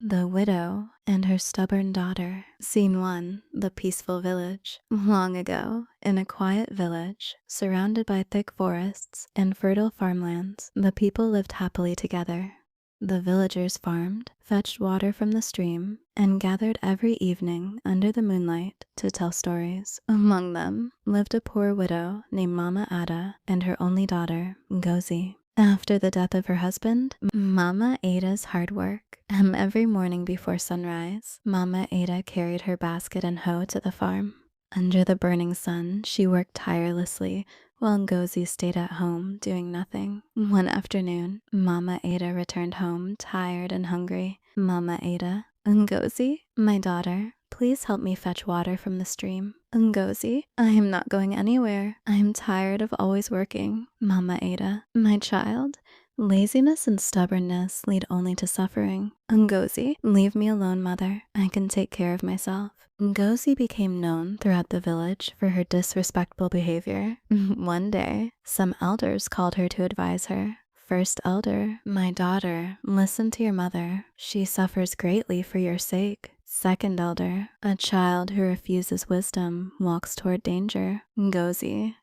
The Widow and Her Stubborn Daughter. Scene 1. The Peaceful Village. Long ago, in a quiet village, surrounded by thick forests and fertile farmlands, the people lived happily together. The villagers farmed, fetched water from the stream, and gathered every evening under the moonlight to tell stories. Among them lived a poor widow named Mama Ada and her only daughter, Ngozi. After the death of her husband, Mama Ada's hard work, every morning before sunrise, Mama Ada carried her basket and hoe to the farm. Under the burning sun, she worked tirelessly, while Ngozi stayed at home doing nothing. One afternoon, Mama Ada returned home tired and hungry. Mama Ada, Ngozi, my daughter, please help me fetch water from the stream. Ngozi, I am not going anywhere. I am tired of always working. Mama Ada, my child, laziness and stubbornness lead only to suffering. Ngozi, leave me alone, mother. I can take care of myself. Ngozi became known throughout the village for her disrespectful behavior. One day, some elders called her to advise her. First elder, my daughter, listen to your mother. She suffers greatly for your sake. Second elder, a child who refuses wisdom walks toward danger. Ngozi,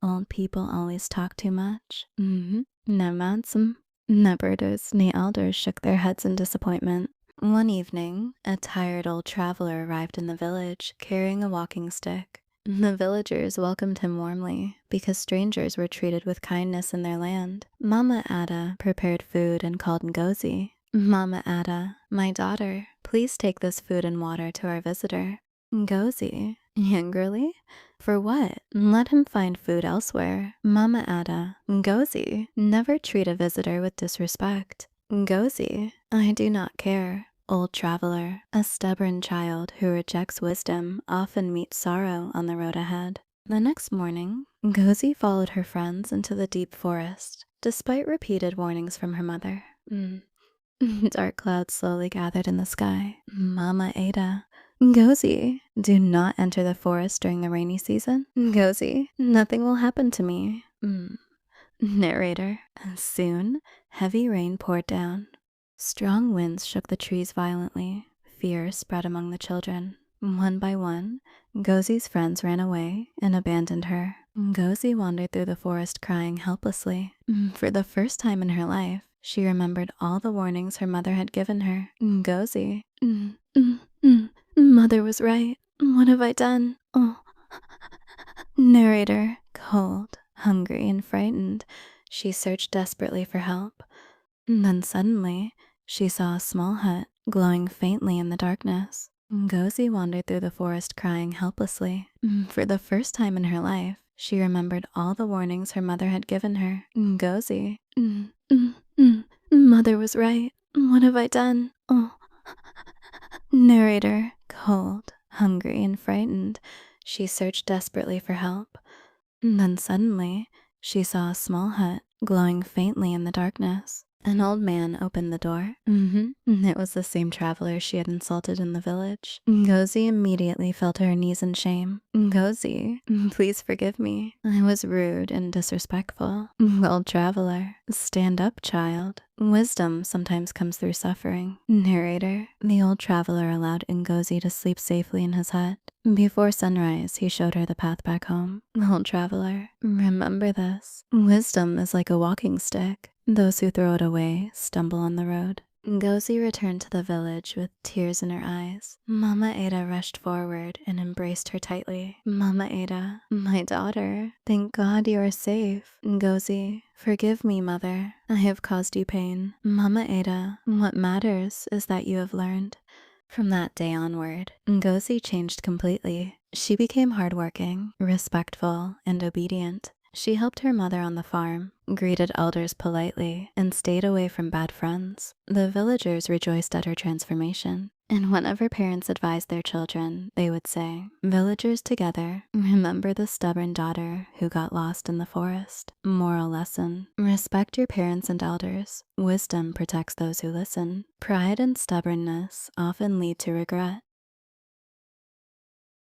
old people always talk too much. Nemansum. Neberdos ni elders shook their heads in disappointment. One evening, a tired old traveler arrived in the village carrying a walking stick. The villagers welcomed him warmly because strangers were treated with kindness in their land. Mama Ada prepared food and called Ngozi. Mama Ada, my daughter, please take this food and water to our visitor. Ngozi, angrily? For what? Let him find food elsewhere. Mama Ada, Ngozi, never treat a visitor with disrespect. Ngozi, I do not care. Old traveler, a stubborn child who rejects wisdom often meets sorrow on the road ahead. The next morning, Ngozi followed her friends into the deep forest, despite repeated warnings from her mother. Dark clouds slowly gathered in the sky. Mama Ada, Ngozi, do not enter the forest during the rainy season. Ngozi, nothing will happen to me. Narrator, soon, heavy rain poured down. Strong winds shook the trees violently. Fear spread among the children. One by one, Ngozi's friends ran away and abandoned her. Ngozi wandered through the forest crying helplessly. For the first time in her life, she remembered all the warnings her mother had given her. Ngozi, mother was right. What have I done? Oh. Narrator, cold, hungry, and frightened, she searched desperately for help. Then suddenly, she saw a small hut glowing faintly in the darkness. Ngozi wandered through the forest crying helplessly. For the first time in her life, she remembered all the warnings her mother had given her. Ngozi, mother was right. What have I done? Oh. Narrator, cold, hungry, and frightened, she searched desperately for help. Then suddenly, she saw a small hut glowing faintly in the darkness. An old man opened the door. It was the same traveler she had insulted in the village. Ngozi immediately fell to her knees in shame. Ngozi, please forgive me. I was rude and disrespectful. Old traveler, stand up, child. Wisdom sometimes comes through suffering. Narrator, the old traveler allowed Ngozi to sleep safely in his hut. Before sunrise, he showed her the path back home. Old traveler, remember this. Wisdom is like a walking stick. Those who throw it away stumble on the road. Ngozi returned to the village with tears in her eyes. Mama Ada rushed forward and embraced her tightly. Mama Ada, my daughter, thank God you are safe. Ngozi, forgive me, mother. I have caused you pain. Mama Ada, what matters is that you have learned. From that day onward, Ngozi changed completely. She became hardworking, respectful, and obedient. She helped her mother on the farm, greeted elders politely, and stayed away from bad friends. The villagers rejoiced at her transformation, and whenever parents advised their children, they would say, "Villagers together, remember the stubborn daughter who got lost in the forest." Moral lesson: respect your parents and elders. Wisdom protects those who listen. Pride and stubbornness often lead to regret.